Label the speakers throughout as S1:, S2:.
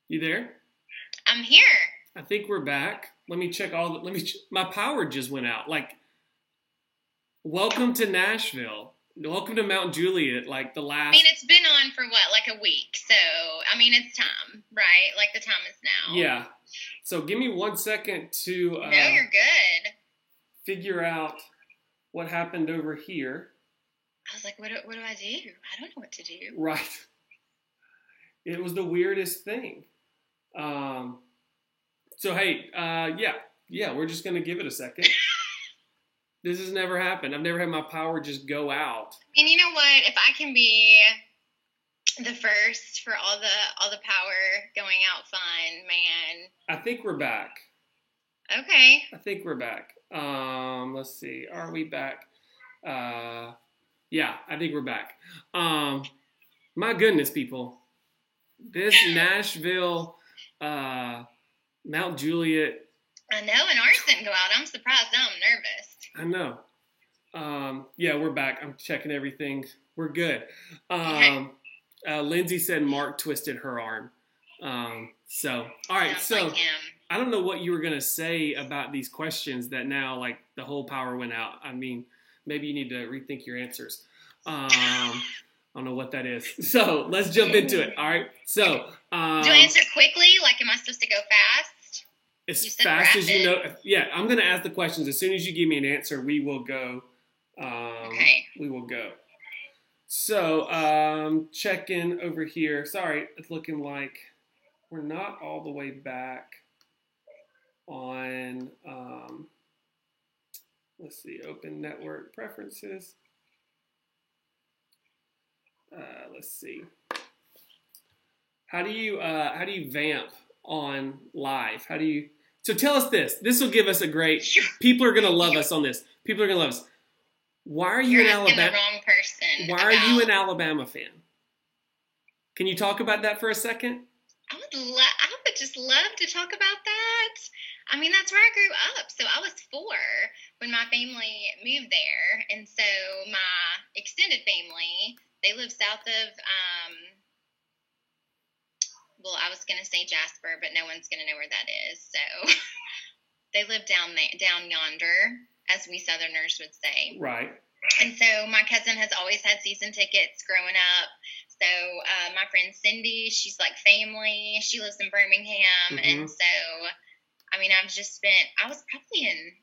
S1: You there?
S2: I'm here.
S1: I think we're back. Let me check all. My power just went out. Welcome to Nashville. Welcome to Mount Juliet. Like the
S2: I
S1: last.
S2: mean, it's been on for what, like a week. So, I mean, it's time, right? Like the time is now.
S1: Yeah. So give me 1 second to
S2: No, you're good.
S1: figure out what happened over here.
S2: I was like, what do I do? I don't know what to do.
S1: Right. It was the weirdest thing. So hey, yeah, we're just gonna give it a second. This has never happened. I've never had my power just go out.
S2: And you know what? If I can be the first for all the power going out fun, man.
S1: I think we're back.
S2: Okay.
S1: I think we're back. Let's see. Are we back? Yeah, I think we're back. My goodness, people. This Nashville, Mount Juliet.
S2: I know, and ours didn't go out. I'm surprised. Now I'm nervous.
S1: I know. Yeah, we're back. I'm checking everything. We're good.
S2: Okay.
S1: Lindsay said Mark twisted her arm. All right.
S2: Sounds
S1: So
S2: like him.
S1: I don't know what you were going to say about these questions that now, like, the whole power went out. I mean, maybe you need to rethink your answers. I don't know what that is. So let's jump into it. All right. So
S2: Do I answer quickly? Like, am I supposed to go fast?
S1: as
S2: You said
S1: fast as you know.
S2: rapid.
S1: Yeah, I'm going to ask the questions. As soon as you give me an answer, we will go.
S2: Okay.
S1: We will go. So check in over here. Sorry, it's looking like we're not all the way back on. Let's see, open network preferences. Let's see. How do you vamp on live? How do you? So tell us this. This will give us a great. People are gonna love us on this. People are gonna love us. Why are you
S2: You're
S1: an
S2: asking the
S1: Alabama?
S2: wrong person.
S1: Why are you an Alabama fan? Can you talk about that for a second?
S2: I would just love to talk about that. I mean, that's where I grew up. So I was 4 when my family moved there, and so my extended family, they live south of. Well, I was gonna say Jasper, but no one's gonna know where that is. So they live down yonder, as we Southerners would say.
S1: Right.
S2: And so my cousin has always had season tickets growing up. So my friend Cindy, she's like family. She lives in Birmingham.
S1: Mhm.
S2: And so, I mean, I was probably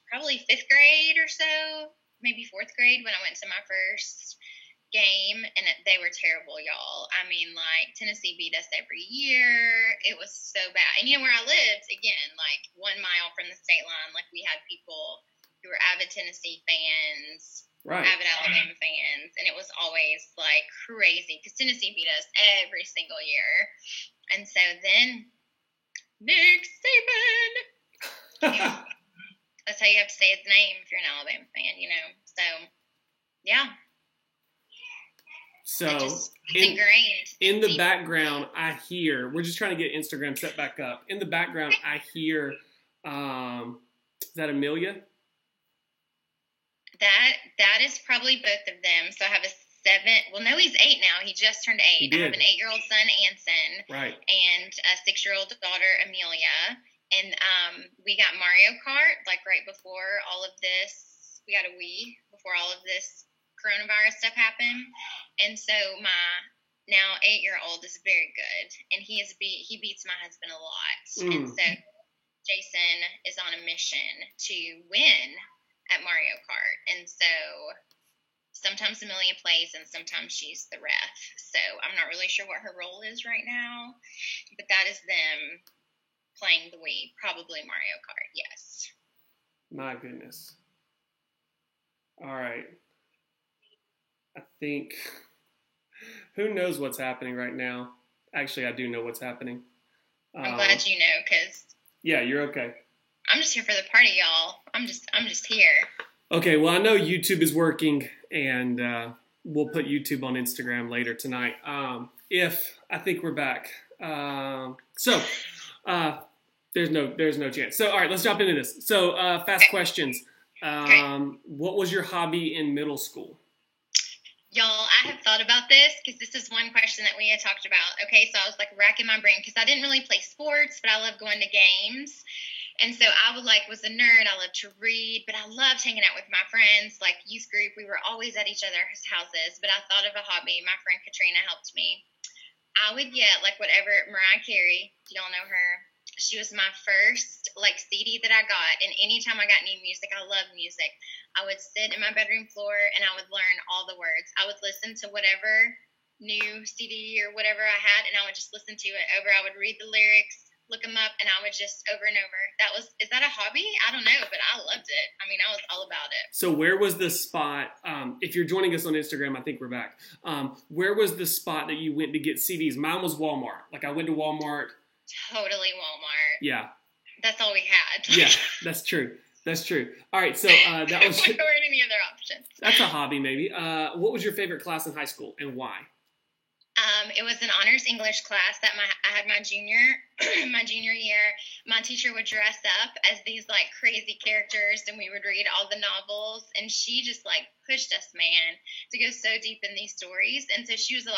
S2: probably 5th grade or so, maybe 4th grade when I went to my first game. And they were terrible, y'all. I mean, like, Tennessee beat us every year. It was so bad. And you know where I lived, again, like 1 mile from the state line, like we had people who were avid Tennessee fans,
S1: Right.
S2: avid Alabama fans, and it was always like crazy because Tennessee beat us every single year. And so then Nick Saban, that's how you have to say his name if you're an Alabama fan, you know. So yeah,
S1: So
S2: it's ingrained.
S1: in the
S2: Deep.
S1: background, I hear. We're just trying to get Instagram set back up. In the background, I hear. Is that Amelia?
S2: That is probably both of them. So I have a 7. Well, no, he's 8 now. He just turned 8.
S1: He
S2: I have
S1: did.
S2: an 8-year-old son, Anson,
S1: Right.
S2: and a 6-year-old daughter, Amelia. And we got Mario Kart like right before all of this. We got a Wii before all of this coronavirus stuff happened. And so my now 8-year-old is very good, and he beats my husband a lot. And so Jason is on a mission to win at Mario Kart. And so sometimes Amelia plays and sometimes she's the ref. So I'm not really sure what her role is right now, but that is them playing the Wii, probably Mario Kart, yes.
S1: My goodness. All right. I think. Who knows what's happening right now? Actually, I do know what's happening.
S2: I'm glad you know, because
S1: Yeah, you're okay.
S2: I'm just here for the party, y'all. I'm just here.
S1: Okay, well, I know YouTube is working, and we'll put YouTube on Instagram later tonight. I think we're back. There's no chance. So, all right, let's jump into this. So, fast questions.
S2: Okay.
S1: What was your hobby in middle school?
S2: Y'all, I have thought about this because this is one question that we had talked about. Okay, so I was like racking my brain because I didn't really play sports, but I love going to games. And so I was a nerd. I loved to read, but I loved hanging out with my friends, like youth group. We were always at each other's houses. But I thought of a hobby. My friend Katrina helped me. I would get like whatever Mariah Carey. Do y'all know her? She was my first like CD that I got. And anytime I got new music, I love music. I would sit in my bedroom floor and I would learn all the words. I would listen to whatever new CD or whatever I had, and I would just listen to it over. I would read the lyrics, look them up, and I would just over and over. Is that a hobby? I don't know, but I loved it. I mean, I was all about it.
S1: So where was the spot, if you're joining us on Instagram, I think we're back. Where was the spot that you went to get CDs? Mine was Walmart. Like I went to Walmart.
S2: Totally Walmart.
S1: Yeah.
S2: That's all we had.
S1: Yeah, that's true. That's true. All right, so that was.
S2: There weren't any other options.
S1: That's a hobby, maybe. What was your favorite class in high school, and why?
S2: It was an honors English class that I had my junior year. My teacher would dress up as these like crazy characters, and we would read all the novels. And she just like pushed us, man, to go so deep in these stories. And so she was a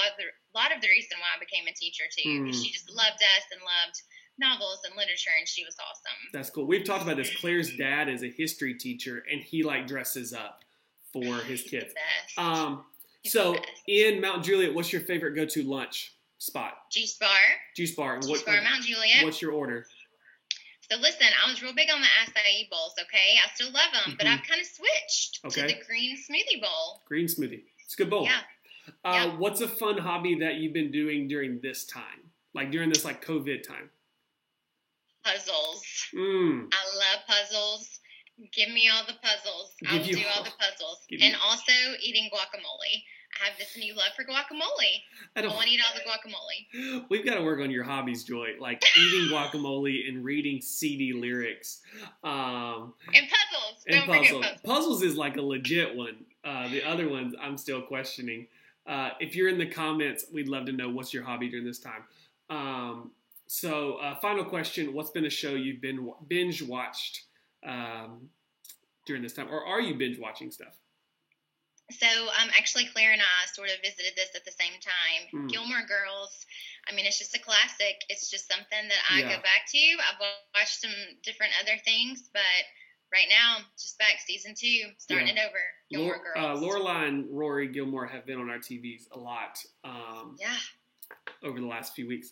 S2: lot of the reason why I became a teacher too. Because she just loved us and loved novels and literature, and she was awesome.
S1: That's cool. We've talked about this. Claire's dad is a history teacher, and he like dresses up for his kids. So in Mount Juliet, what's your favorite go-to lunch spot?
S2: Juice Bar.
S1: Juice Bar.
S2: Juice Bar, Mount Juliet.
S1: What's your order?
S2: So listen, I was real big on the acai bowls, okay? I still love them, but I've kind of switched to the green smoothie bowl.
S1: Green smoothie. It's a good bowl.
S2: Yeah.
S1: What's a fun hobby that you've been doing during this time? Like during this like COVID time?
S2: Puzzles. I love puzzles. Give me all the puzzles. I will do all the puzzles. And also eating guacamole. I have this new love for guacamole. I want to eat all the guacamole.
S1: We've got to work on your hobbies, Joy. Like eating guacamole and reading CD lyrics.
S2: And puzzles. Don't forget puzzles.
S1: Puzzles is like a legit one. The other ones I'm still questioning. If you're in the comments, we'd love to know what's your hobby during this time. So final question. What's been a show you've been binge watched during this time? Or are you binge watching stuff?
S2: So actually Claire and I sort of visited this at the same time. Gilmore Girls, I mean, it's just a classic. It's just something that I go back to. I've watched some different other things, but right now, just back season 2, starting it over. Gilmore Girls.
S1: Lorelai and Rory Gilmore have been on our TVs a lot over the last few weeks.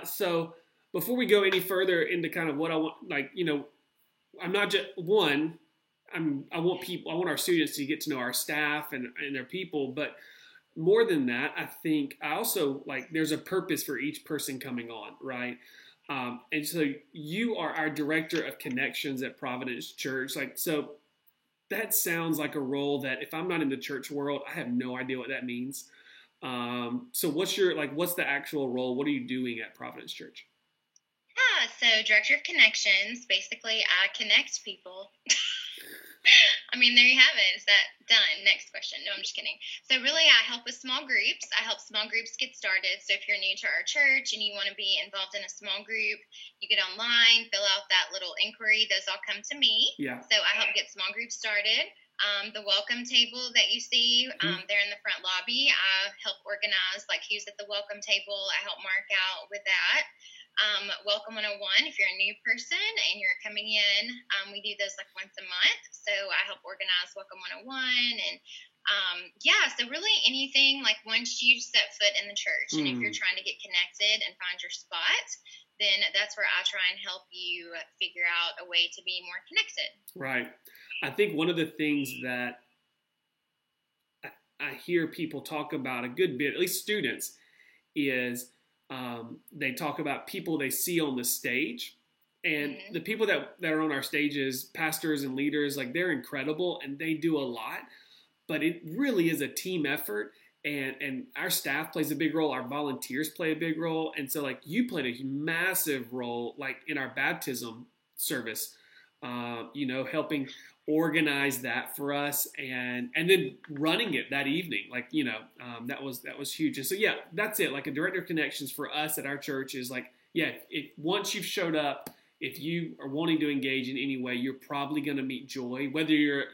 S1: So before we go any further into kind of what I want, like, you know, I'm not just one. I want our students to get to know our staff and their people, but more than that, I think I also like there's a purpose for each person coming on, right? And so you are our director of connections at Providence Church. Like, so that sounds like a role that if I'm not in the church world, I have no idea what that means. So what's the actual role? What are you doing at Providence Church?
S2: So director of connections, basically I connect people. I mean, there you have it. Is that done? Next question. No, I'm just kidding. So really, I help with small groups. I help small groups get started. So if you're new to our church and you want to be involved in a small group, you get online, fill out that little inquiry. Those all come to me.
S1: Yeah. So
S2: I help get small groups started. The welcome table that you see there in the front lobby, I help organize, like who's at the welcome table. I help mark out with that. Welcome 101, if you're a new person and you're coming in, we do those like once a month. So I help organize Welcome 101 and so really anything like once you set foot in the church and if you're trying to get connected and find your spot, then that's where I try and help you figure out a way to be more connected.
S1: Right. I think one of the things that I hear people talk about a good bit, at least students, is they talk about people they see on the stage, and the people that are on our stages, pastors and leaders, like they're incredible and they do a lot, but it really is a team effort. And our staff plays a big role. Our volunteers play a big role. And so like you played a massive role, like in our baptism service, helping organize that for us and then running it that evening. Like, that was huge. And so, that's it. Like a director of connections for us at our church is like, once you've showed up, if you are wanting to engage in any way, you're probably going to meet Joy, whether you're,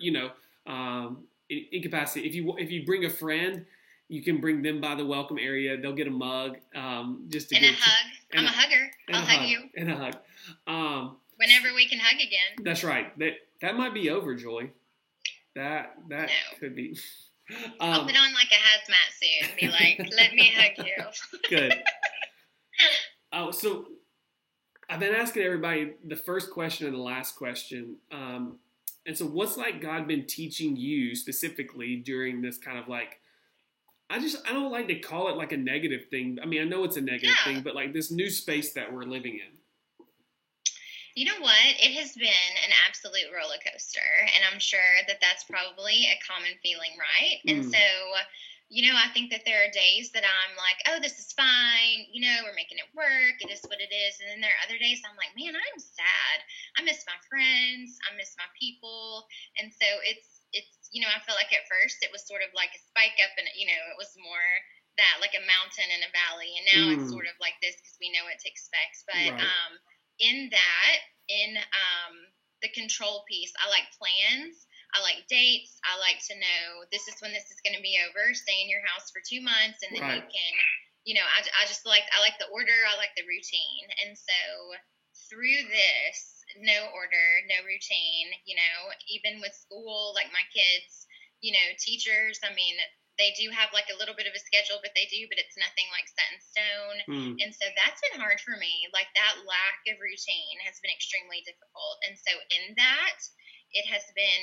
S1: incapacity. If you bring a friend, you can bring them by the welcome area. They'll get a mug, just to
S2: and
S1: get
S2: a hug. I'm a hugger. I'll hug you.
S1: And a hug.
S2: Whenever we can hug again.
S1: That's right. That might be over, Joy. That
S2: No.
S1: could be.
S2: I'll put on like a hazmat suit and be like, "Let me hug you."
S1: Good. So I've been asking everybody the first question and the last question. And so what's like God been teaching you specifically during this kind of like, I don't like to call it like a negative thing. I mean, I know it's a negative thing, but like this new space that we're living in.
S2: You know what? It has been an absolute roller coaster, and I'm sure that that's probably a common feeling, right? And so, I think that there are days that I'm like, oh, this is fine. We're making it work. It is what it is. And then there are other days I'm like, man, I'm sad. I miss my friends. I miss my people. And so it's I feel like at first it was sort of like a spike up, and, it was more that like a mountain and a valley. And now it's sort of like this because we know what to expect. But
S1: right.
S2: In the control piece, I like plans. I like dates. I like to know this is when this is going to be over. Stay in your house for 2 months, and then you can, I just like the order. I like the routine. And so through this, no order, no routine, even with school, like my kids, teachers, I mean, they do have like a little bit of a schedule, but it's nothing like set in stone. And so that's been hard for me. Like that lack of routine has been extremely difficult. And so in that, it has been,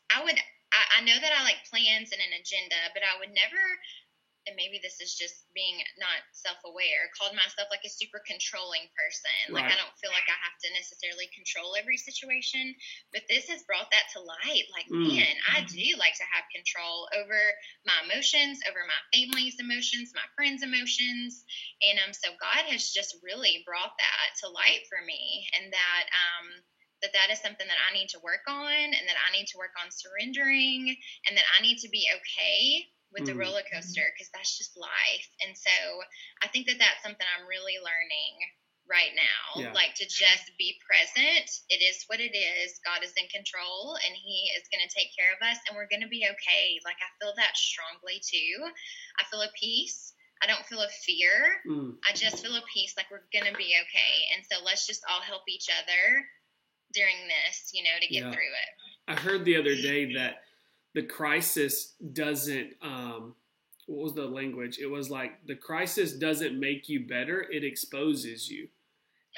S2: I know that I like plans and an agenda, but I would never, and maybe this is just being not self-aware, called myself like a super controlling person. Like I don't feel like I have to necessarily control every situation, but this has brought that to light. Like, man, I do like to have control over my emotions, over my family's emotions, my friends' emotions. And so God has just really brought that to light for me, and that that is something that I need to work on, and that I need to work on surrendering, and that I need to be okay with the roller coaster, because that's just life. And so I think that that's something I'm really learning right now, like to just be present. It is what it is. God is in control, and he is going to take care of us, and we're going to be okay. Like I feel that strongly too. I feel a peace. I don't feel a fear. I just feel a peace, like we're going to be okay. And so let's just all help each other during this, to get through it.
S1: I heard the other day that the crisis doesn't, what was the language? It was like, the crisis doesn't make you better, it exposes you.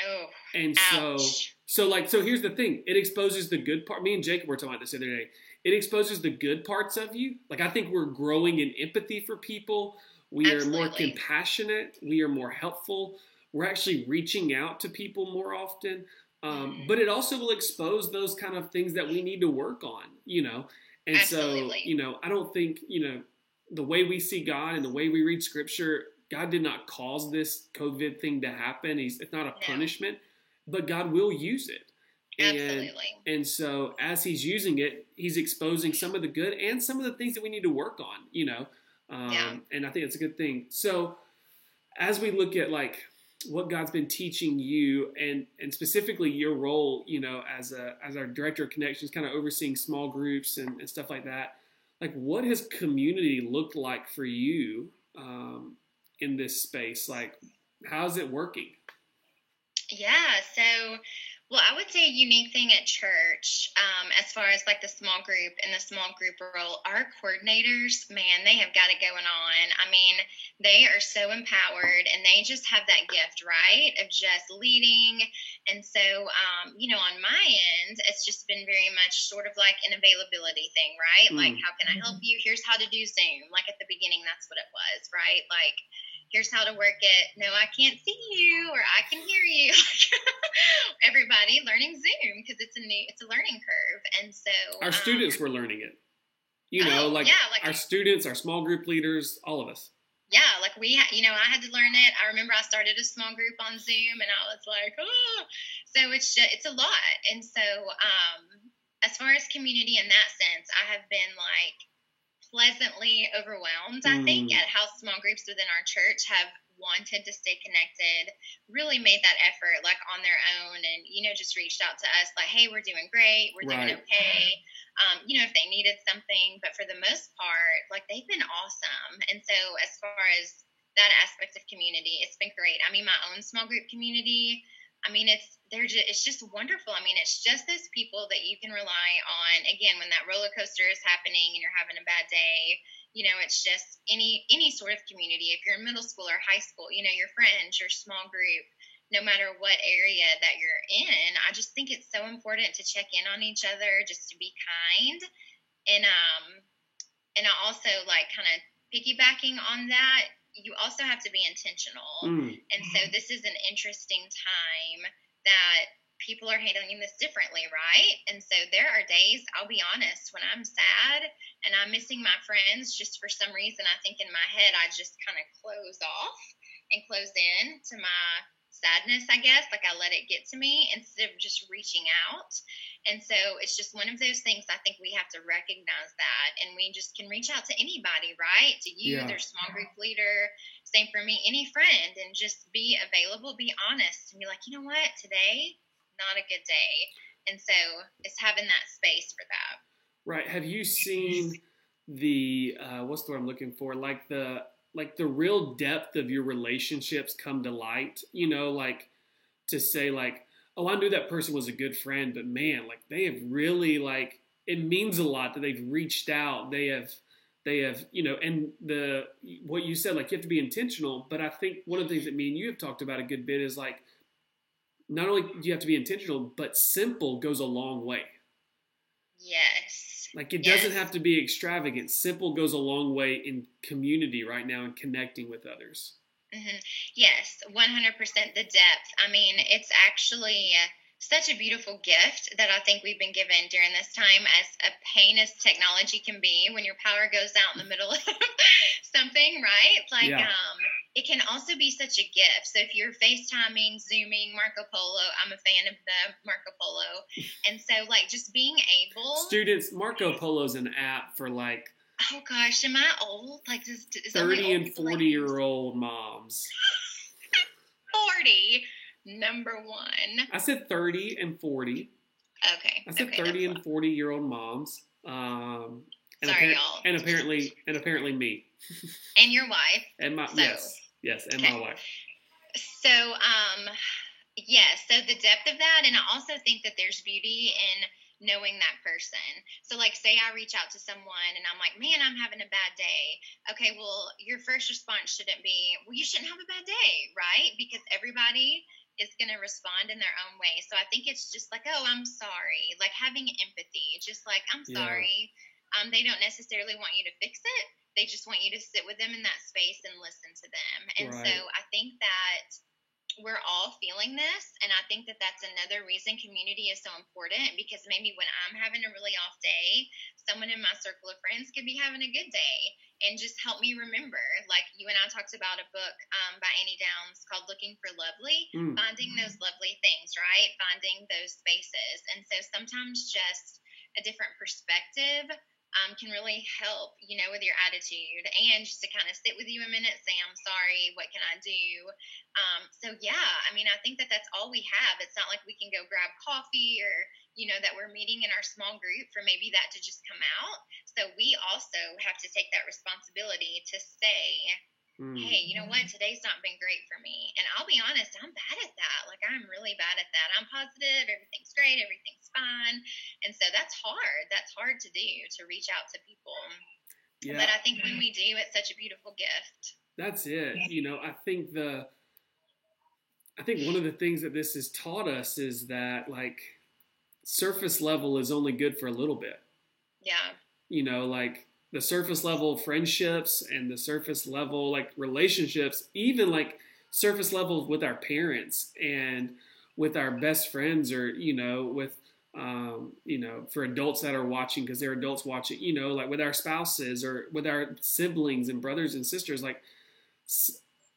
S2: Oh,
S1: and
S2: ouch.
S1: So here's the thing. It exposes the good part. Me and Jacob were talking about this the other day. It exposes the good parts of you. Like, I think we're growing in empathy for people. We are more compassionate. We are more helpful. We're actually reaching out to people more often. But it also will expose those kind of things that we need to work on, And
S2: Absolutely.
S1: so, I don't think, the way we see God and the way we read scripture, God did not cause this COVID thing to happen. It's not a punishment, but God will use it.
S2: Absolutely.
S1: And so as he's using it, he's exposing some of the good and some of the things that we need to work on, and I think it's a good thing. So as we look at like what God's been teaching you and specifically your role, as our director of connections, kind of overseeing small groups and stuff like that, like what has community looked like for you in this space? Like, how's it working?
S2: Yeah. So, well, I would say a unique thing at church, as far as like the small group and the small group role, our coordinators, man, they have got it going on. I mean, they are so empowered, and they just have that gift, right, of just leading. And so, on my end, it's just been very much sort of like an availability thing, right? Like, how can I help you? Here's how to do Zoom. Like at the beginning, that's what it was, right? Like, here's how to work it. No, I can't see you, or I can hear you. Everybody learning Zoom because it's a learning curve. And so
S1: our students were learning it, our students, our small group leaders, all of us.
S2: Yeah. Like I had to learn it. I remember I started a small group on Zoom, and I was like, oh, so it's a lot. And so, as far as community in that sense, I have been like pleasantly overwhelmed, I think, at how small groups within our church have wanted to stay connected, really made that effort like on their own, and just reached out to us like, hey, we're doing great, we're doing okay. If they needed something, but for the most part, like, they've been awesome. And so as far as that aspect of community, it's been great. I mean, my own small group community, I mean, it's just wonderful. I mean, it's just those people that you can rely on. Again, when that roller coaster is happening and you're having a bad day, it's just any sort of community. If you're in middle school or high school, your friends, your small group, no matter what area that you're in, I just think it's so important to check in on each other, just to be kind. And I also, like, kind of piggybacking on that, you also have to be intentional. And so this is an interesting time that people are handling this differently, right? And so there are days, I'll be honest, when I'm sad and I'm missing my friends, just for some reason, I think in my head, I just kind of close off and close in to my sadness, I guess. Like, I let it get to me instead of just reaching out. And so it's just one of those things. I think we have to recognize that, and we just can reach out to anybody, right? To you, their small group leader, same for me, any friend, and just be available, be honest, and be like, you know what, today, not a good day. And so it's having that space for that.
S1: Right. Have you seen the, what's the word I'm looking for? Like the real depth of your relationships come to light, like, to say, like, oh, I knew that person was a good friend, but man, like, they have really, like, it means a lot that they've reached out. They have, and what you said, like, you have to be intentional. But I think one of the things that me and you have talked about a good bit is, like, not only do you have to be intentional, but simple goes a long way.
S2: Yes.
S1: Like, it doesn't have to be extravagant. Simple goes a long way in community right now and connecting with others.
S2: Mm-hmm. Yes, 100% the depth. I mean, it's actually such a beautiful gift that I think we've been given during this time, as a pain as technology can be when your power goes out in the middle of something, right? Like, it can also be such a gift. So if you're FaceTiming, Zooming, Marco Polo, I'm a fan of the Marco Polo. And so, like, just being able...
S1: Students, Marco Polo's an app for, like...
S2: Oh, gosh, am I old? Like, is
S1: 30 and 40-year-old moms.
S2: 40, number one.
S1: I said 30 and 40.
S2: Okay.
S1: I said 30 and 40-year-old moms.
S2: Sorry, y'all.
S1: And apparently me.
S2: And your wife.
S1: And my yes, and my wife.
S2: So, so the depth of that, and I also think that there's beauty in knowing that person. So, like, say I reach out to someone and I'm like, man, I'm having a bad day. Okay, well, your first response shouldn't be, well, you shouldn't have a bad day, right? Because everybody is going to respond in their own way. So I think it's just like, oh, I'm sorry. Like, having empathy, just like, I'm sorry. They don't necessarily want you to fix it. They just want you to sit with them in that space and listen to them. And so I think that we're all feeling this, and I think that that's another reason community is so important, because maybe when I'm having a really off day, someone in my circle of friends could be having a good day, and just help me remember. Like, you and I talked about a book by Annie Downs called Looking for Lovely, finding those lovely things, right? Finding those spaces. And so sometimes just a different perspective can really help, with your attitude, and just to kind of sit with you a minute, say, I'm sorry, what can I do? I mean, I think that that's all we have. It's not like we can go grab coffee or, that we're meeting in our small group for maybe that to just come out. So we also have to take that responsibility to say, hey, you know what? Today's not been great for me. And I'll be honest, I'm bad at that. Like, I'm really bad at that. I'm positive. Everything's great. Everything's fine. And so that's hard. That's hard to do, to reach out to people. Yeah. But I think when we do, it's such a beautiful gift.
S1: That's it. I think one of the things that this has taught us is that, like, surface level is only good for a little bit.
S2: Yeah.
S1: Like, the surface level friendships and the surface level, like, relationships, even, like, surface level with our parents and with our best friends, or, with, for adults that are watching, because there are adults watching, like with our spouses or with our siblings and brothers and sisters, like,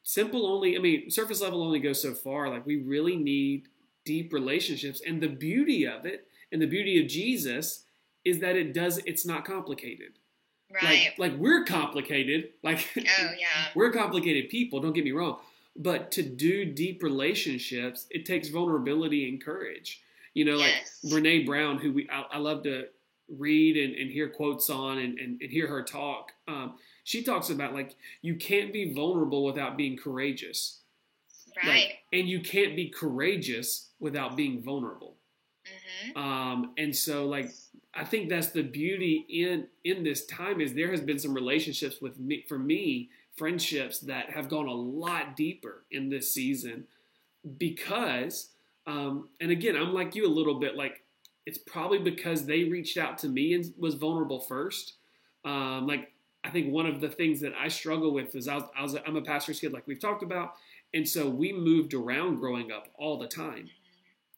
S1: surface level only goes so far. Like, we really need deep relationships. And the beauty of it, and the beauty of Jesus, is that it's not complicated.
S2: Right.
S1: Like we're complicated. Like,
S2: oh, yeah.
S1: We're complicated people, don't get me wrong. But to do deep relationships, it takes vulnerability and courage. You know, like Brene Brown, who I love to read and hear quotes on and hear her talk. She talks about like you can't be vulnerable without being courageous.
S2: Right.
S1: Like, and you can't be courageous without being vulnerable. And so like I think that's the beauty in this time is there has been some relationships with me, for me, friendships that have gone a lot deeper in this season because, and again, I'm like you a little bit, like it's probably because they reached out to me and was vulnerable first. Like I think one of the things that I struggle with is I'm a pastor's kid, like we've talked about, and so we moved around growing up all the time.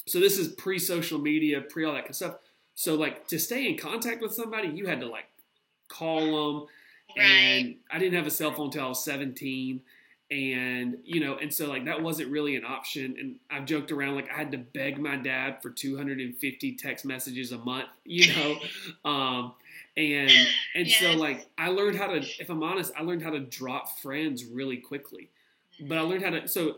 S1: So this is pre-social media, pre all that kind of stuff. So like to stay in contact with somebody, you had to like call them.
S2: Right.
S1: And I didn't have a cell phone until I was 17. And, you know, and so like that wasn't really an option. And I've joked around like I had to beg my dad for 250 text messages a month, you know. And yes. So like I learned how to, if I'm honest, I learned how to drop friends really quickly. But I learned how to, so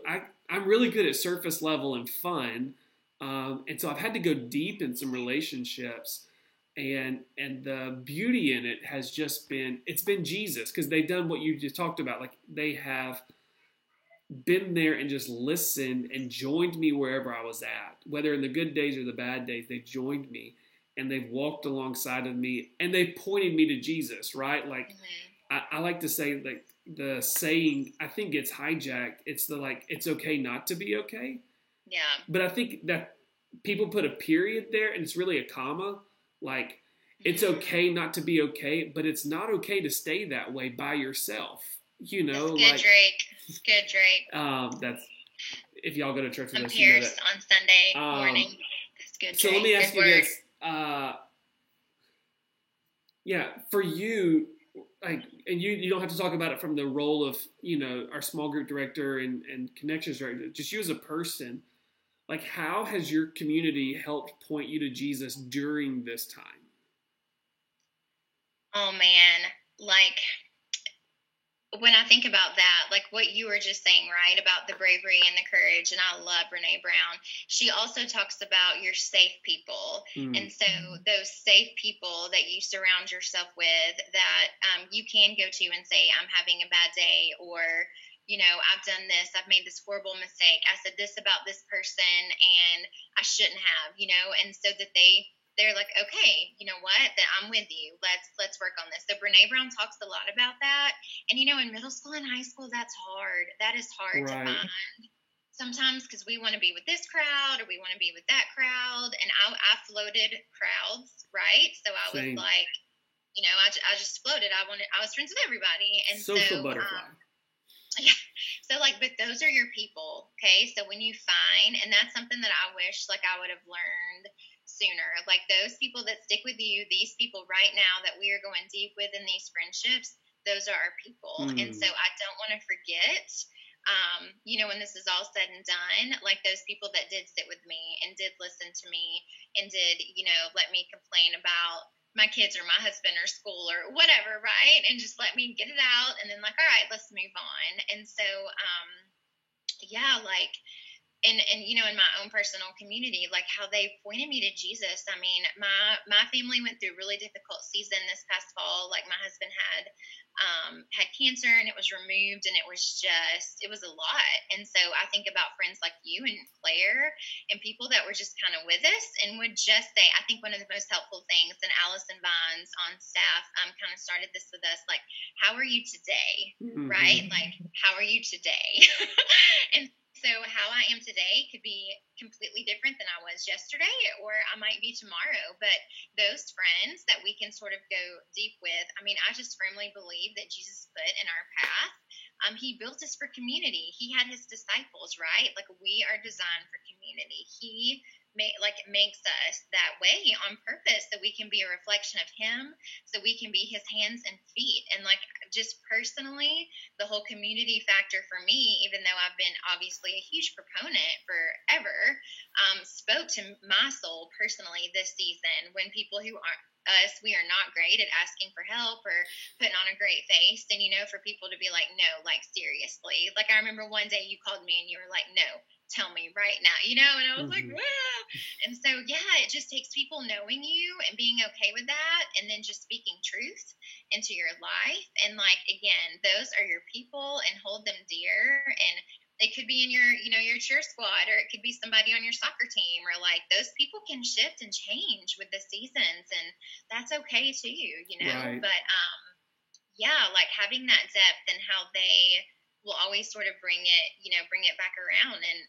S1: I'm really good at surface level and fun. And so I've had to go deep in some relationships, and the beauty in it has just been, it's been Jesus, because they've done what you just talked about. Like they have been there and just listened and joined me wherever I was at, whether in the good days or the bad days, they've joined me and they've walked alongside of me and they pointed me to Jesus, right? Like I like to say like the saying, I think it's hijacked. It's the like, it's okay not to be okay.
S2: Yeah.
S1: But I think that people put a period there and it's really a comma. Like, it's okay not to be okay, but it's not okay to stay that way by yourself. You know,
S2: that's good, Drake. Good, Drake.
S1: That's, if y'all go to church with us,
S2: Pierce,
S1: you know that.
S2: On Sunday morning. That's good, Drake.
S1: So let me ask you this. Yeah, for you, like, and you don't have to talk about it from the role of, you know, our small group director and connections director, just you as a person. Like, how has your community helped point you to Jesus during this time?
S2: Oh, man. Like, when I think about that, like what you were just saying, right, about the bravery and the courage, and I love Brene Brown. She also talks about your safe people. And so those safe people that you surround yourself with that you can go to and say, I'm having a bad day, or you know, I've done this, I've made this horrible mistake, I said this about this person and I shouldn't have, you know, and so that they're like, okay, you know what, that I'm with you, let's work on this. So Brene Brown talks a lot about that. And you know, in middle school and high school, that's hard. That is hard to find sometimes, because we want to be with this crowd or we want to be with that crowd. And I floated crowds, right? So I was like, you know, I just floated. I was friends with everybody. And
S1: social butterfly.
S2: Yeah. So like, but those are your people. Okay. So when you find, and that's something that I wish like I would have learned sooner, like those people that stick with you, these people right now that we are going deep with in these friendships, those are our people. And so I don't want to forget, you know, when this is all said and done, like those people that did sit with me and did listen to me and did, you know, let me complain about my kids or my husband or school or whatever, right? And just let me get it out and then like, all right, let's move on. And so, yeah, like, and you know, in my own personal community, like how they pointed me to Jesus. I mean, my family went through a really difficult season this past fall. Like my husband had cancer and it was removed, and it was a lot. And so I think about friends like you and Claire and people that were just kind of with us and would just say, I think one of the most helpful things, and Allison Vines on staff kind of started this with us, like, how are you today? Right? Like, how are you today? And so how I am today could be completely different than I was yesterday, or I might be tomorrow. But those friends that we can sort of go deep with, I mean, I just firmly believe that Jesus put in our path, he built us for community. He had his disciples, right? Like we are designed for community. He makes us that way on purpose, so we can be a reflection of him, so we can be his hands and feet. And like just personally, the whole community factor for me, even though I've been obviously a huge proponent forever, spoke to my soul personally this season when people who us, we are not great at asking for help or putting on a great face. And, for people to be like, no, like, seriously. Like, I remember one day you called me and you were like, no, tell me right now, and I was like, ah. And so, it just takes people knowing you and being okay with that, and then just speaking truth into your life. And, like, again, those are your people, and hold them dear. And it could be in your, your cheer squad, or it could be somebody on your soccer team, or like those people can shift and change with the seasons, and that's okay too,
S1: Right.
S2: But, like having that depth and how they will always sort of bring it back around. And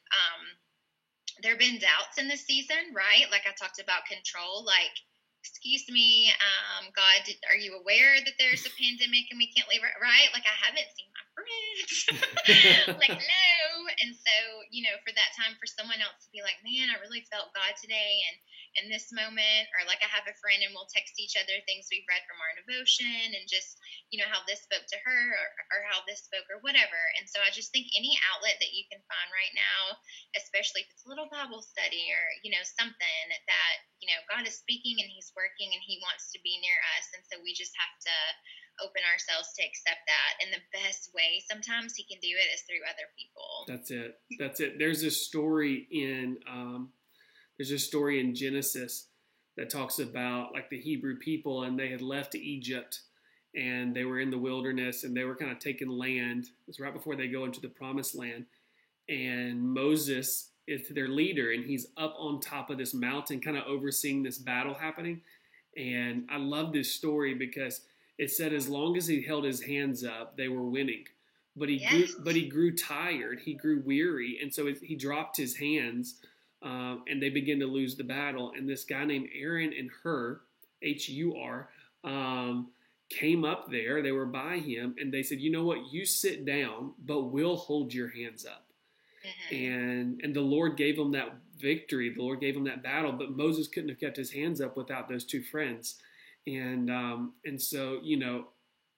S2: there have been doubts in this season, right? Like I talked about control, like, excuse me, God, are you aware that there's a pandemic and we can't leave, right? Like, I haven't seen my friends. Like, no. And so, for that time, for someone else to be like, man, I really felt God today, and in this moment, or like I have a friend and we'll text each other things we've read from our devotion, and just, how this spoke to her, or how this spoke, or whatever. And so I just think any outlet that you can find right now, especially if it's a little Bible study, or, something that, God is speaking and he's working and he wants to be near us. And so we just have to open ourselves to accept that. And the best way sometimes he can do it is through other people.
S1: That's it. There's a story in Genesis that talks about like the Hebrew people, and they had left Egypt and they were in the wilderness and they were kind of taking land. It was right before they go into the promised land. And Moses is their leader, and he's up on top of this mountain kind of overseeing this battle happening. And I love this story because it said as long as he held his hands up, they were winning. But he grew tired, he grew weary, and so he dropped his hands, and they began to lose the battle. And this guy named Aaron and Hur, H-U-R, came up there. They were by him, and they said, you know what, you sit down, but we'll hold your hands up. And the Lord gave them that victory. The Lord gave them that battle, but Moses couldn't have kept his hands up without those two friends. And so,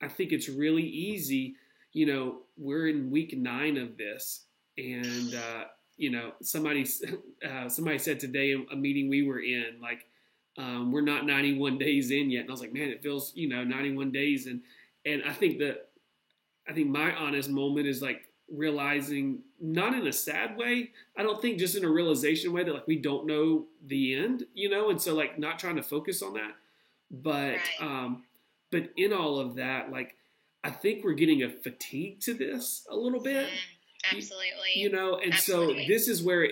S1: I think it's really easy. We're in week 9 of this, and somebody said today in a meeting we were in, like, we're not 91 days in yet, and I was like, man, it feels 91 days, and I think my honest moment is like realizing, not in a sad way, I don't think, just in a realization way that like we don't know the end, and so like not trying to focus on that, but right. But in all of that, like I think we're getting a fatigue to this a little bit.
S2: Absolutely.
S1: And Absolutely. So this is where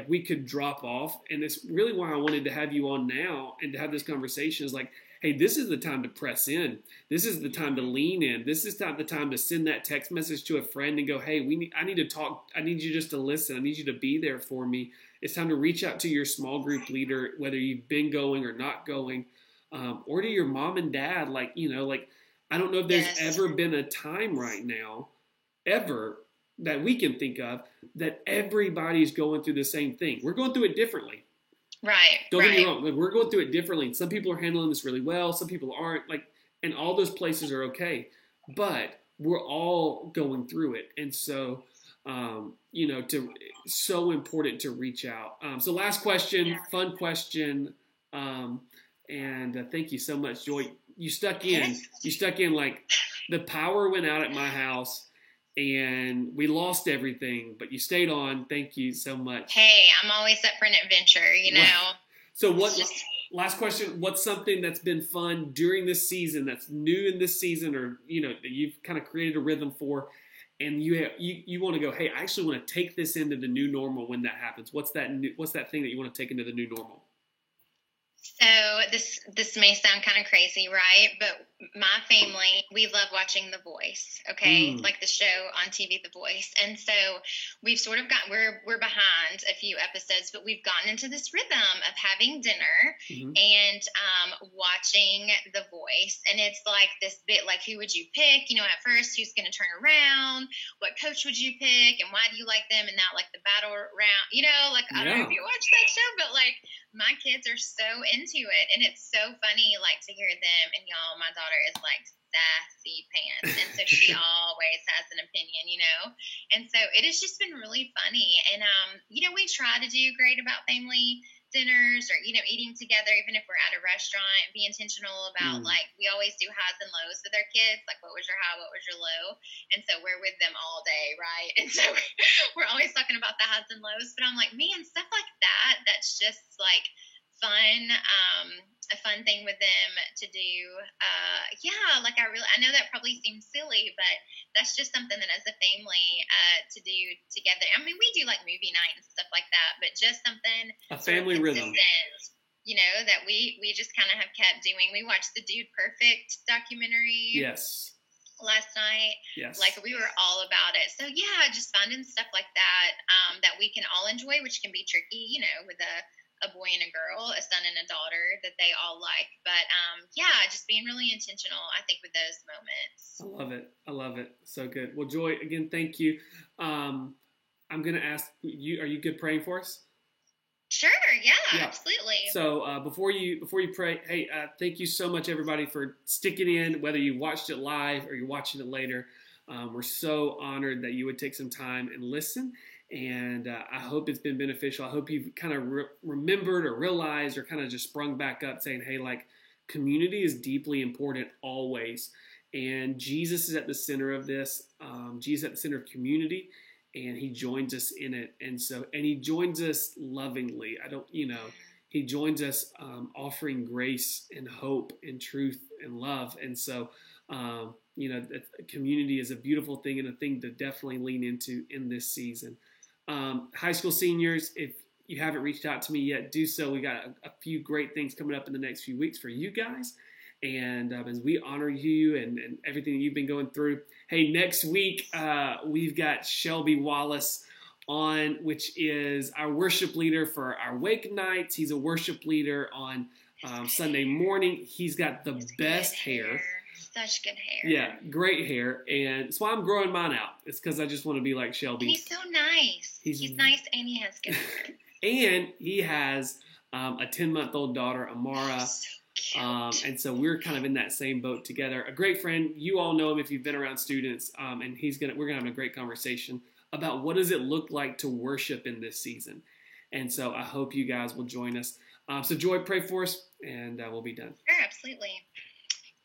S1: we could drop off, and it's really why I wanted to have you on now and to have this conversation is like, hey, this is the time to press in. This is the time to lean in. This is the time to send that text message to a friend and go, hey, I need to talk. I need you just to listen. I need you to be there for me. It's time to reach out to your small group leader, whether you've been going or not going, or to your mom and dad. Like, I don't know if there's ever been a time right now, ever, that we can think of that everybody's going through the same thing. We're going through it differently.
S2: Right.
S1: Don't get me wrong. Like, we're going through it differently. Some people are handling this really well. Some people aren't. Like, and all those places are okay. But we're all going through it. And so, so important to reach out. So last question, fun question. And thank you so much, Joy. You stuck in. Like the power went out at my house. And we lost everything, but you stayed on. Thank you so much.
S2: Hey, I'm always up for an adventure,
S1: So last question, what's something that's been fun during this season, that's new in this season, or, that you've kind of created a rhythm for, and you want to go, hey, I actually want to take this into the new normal when that happens. What's that thing that you want to take into the new normal?
S2: So this may sound kind of crazy, right? But my family, we love watching The Voice, okay? Like the show on TV, The Voice. And so we've sort of we're behind a few episodes, but we've gotten into this rhythm of having dinner and watching The Voice. And it's like this bit, like, who would you pick? At first, who's going to turn around? What coach would you pick? And why do you like them? And now, like, the battle round, I don't know if you watch that show, but, like, my kids are so into it, and it's so funny, like, to hear them. And y'all, my daughter is like sassy pants, and so she always has an opinion, and so it has just been really funny. And we try to do great about family dinners or, eating together, even if we're at a restaurant, be intentional about like, we always do highs and lows with our kids. Like, what was your high? What was your low? And so we're with them all day. Right. And so we're always talking about the highs and lows, but I'm like, man, stuff like that, that's just like fun, a fun thing with them to do. Like I know that probably seems silly, but that's just something that as a family to do together. I mean, we do like movie night and stuff like that, but just something
S1: a family rhythm,
S2: that we just kind of have kept doing. We watched the Dude Perfect documentary.
S1: Yes.
S2: Last night.
S1: Yes.
S2: Like we were all about it. So yeah, just finding stuff like that that we can all enjoy, which can be tricky, with a boy and a girl, a son and a daughter that they all like. But just being really intentional, I think, with those moments.
S1: I love it. So good. Well, Joy, again, thank you. I'm going to ask you, are you good praying for us?
S2: Sure. Yeah. Absolutely.
S1: So before you pray, hey, thank you so much, everybody, for sticking in, whether you watched it live or you're watching it later. We're so honored that you would take some time and listen. And I hope it's been beneficial. I hope you've kind of remembered or realized or kind of just sprung back up saying, hey, like, community is deeply important always. And Jesus is at the center of this. Jesus is at the center of community, and he joins us in it. And he joins us lovingly. He joins us offering grace and hope and truth and love. And so, community is a beautiful thing and a thing to definitely lean into in this season. High school seniors, if you haven't reached out to me yet, do so. We got a few great things coming up in the next few weeks for you guys. And as we honor you and everything that you've been going through. Hey, next week, we've got Shelby Wallace on, which is our worship leader for our wake nights. He's a worship leader on Sunday morning. He's got the best hair.
S2: Such good hair.
S1: Yeah, great hair. And that's why I'm growing mine out. It's because I just want to be like Shelby.
S2: And he's so nice. He's nice and he has good hair.
S1: And he has a 10-month-old daughter, Amara.
S2: Oh, so cute.
S1: And so we're kind of in that same boat together. A great friend. You all know him if you've been around students. And we're gonna have a great conversation about what does it look like to worship in this season. And so I hope you guys will join us. So Joy, pray for us, and we'll be done.
S2: Sure, absolutely.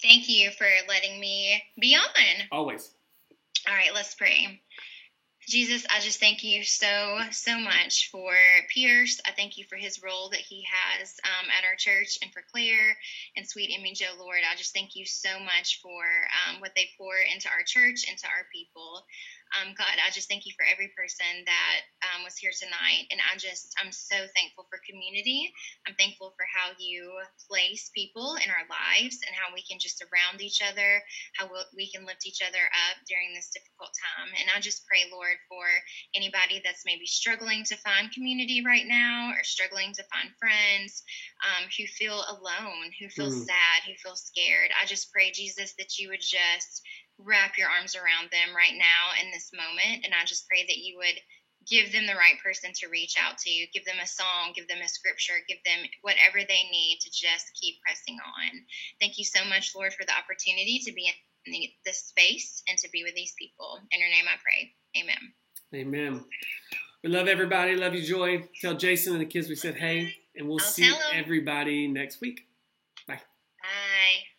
S2: Thank you for letting me be on.
S1: Always.
S2: All right, let's pray. Jesus, I just thank you so much for Pierce. I thank you for his role that he has at our church, and for Claire and Sweet Image, oh Lord. I just thank you so much for what they pour into our church, into our people. God, I just thank you for every person that was here tonight. And I'm so thankful for community. I'm thankful for how you place people in our lives and how we can just surround each other, how we can lift each other up during this difficult time. And I just pray, Lord, for anybody that's maybe struggling to find community right now, or struggling to find friends, who feel alone, who feel sad, who feel scared. I just pray, Jesus, that you would just wrap your arms around them right now in this moment. And I just pray that you would give them the right person to reach out to, give them a song, give them a scripture, give them whatever they need to just keep pressing on. Thank you so much, Lord, for the opportunity to be in this space and to be with these people. In your name I pray. Amen.
S1: Amen. We love everybody. Love you, Joy. Tell Jason and the kids we said hey, and we'll see everybody next week. Bye.
S2: Bye.